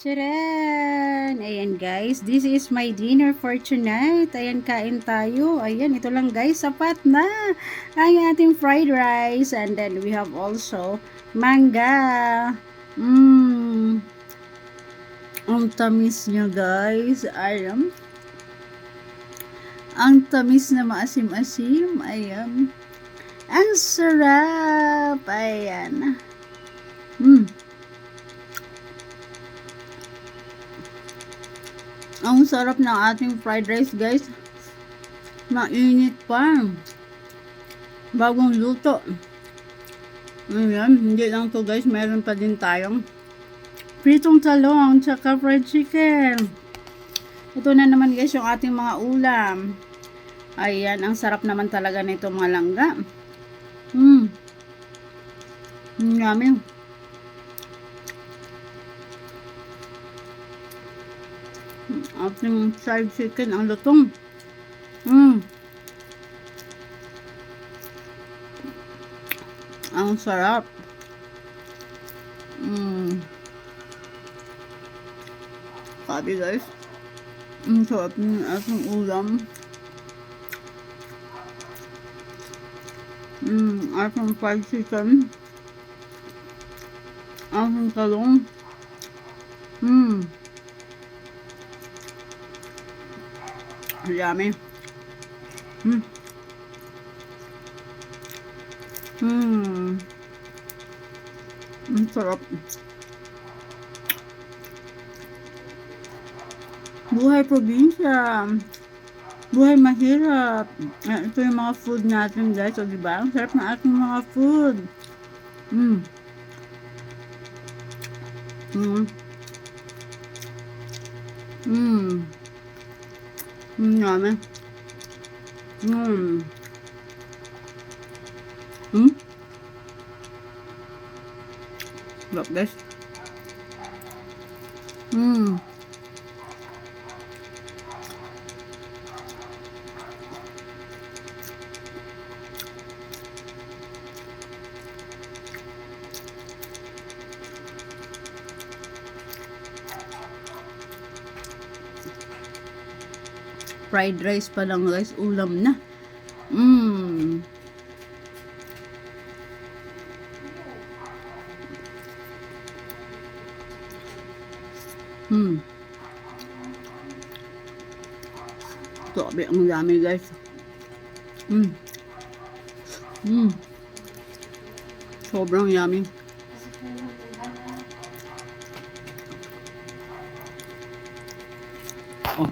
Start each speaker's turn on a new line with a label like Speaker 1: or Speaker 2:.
Speaker 1: Tcharan! Ayan guys, this is my dinner for tonight. Ayan, kain tayo. Ayan, ito lang guys, sapat na ang ating fried rice. And then we have also manga. Mmm, ang tamis niya guys. Ayan, ang tamis na maasim-asim. Ayan, ang sarap. Ayan. Ang sarap ng ating fried rice guys. Mainit pa. Bagong luto. Ayan, hindi lang to guys. Meron pa din tayong pritong talong tsaka fried chicken. Ito na naman guys yung ating mga ulam. Ayan, ang sarap naman talaga nito mga langga. Yummy. Ating fried chicken ang lutong. Ang sarap. Sabi guys. Ang sarap ng ating ulam. Ating fried chicken. Ating talong. Yummy. Ang sarap. Buhay probinsya. Buhay mahirap. Ito yung mga food natin guys. O diba? Ang sarap na ating mga food. Yummy. Look guys. Fried rice pa lang guys, ulam na. Grabe, ang dami guys. Sobrang yummy. Oh.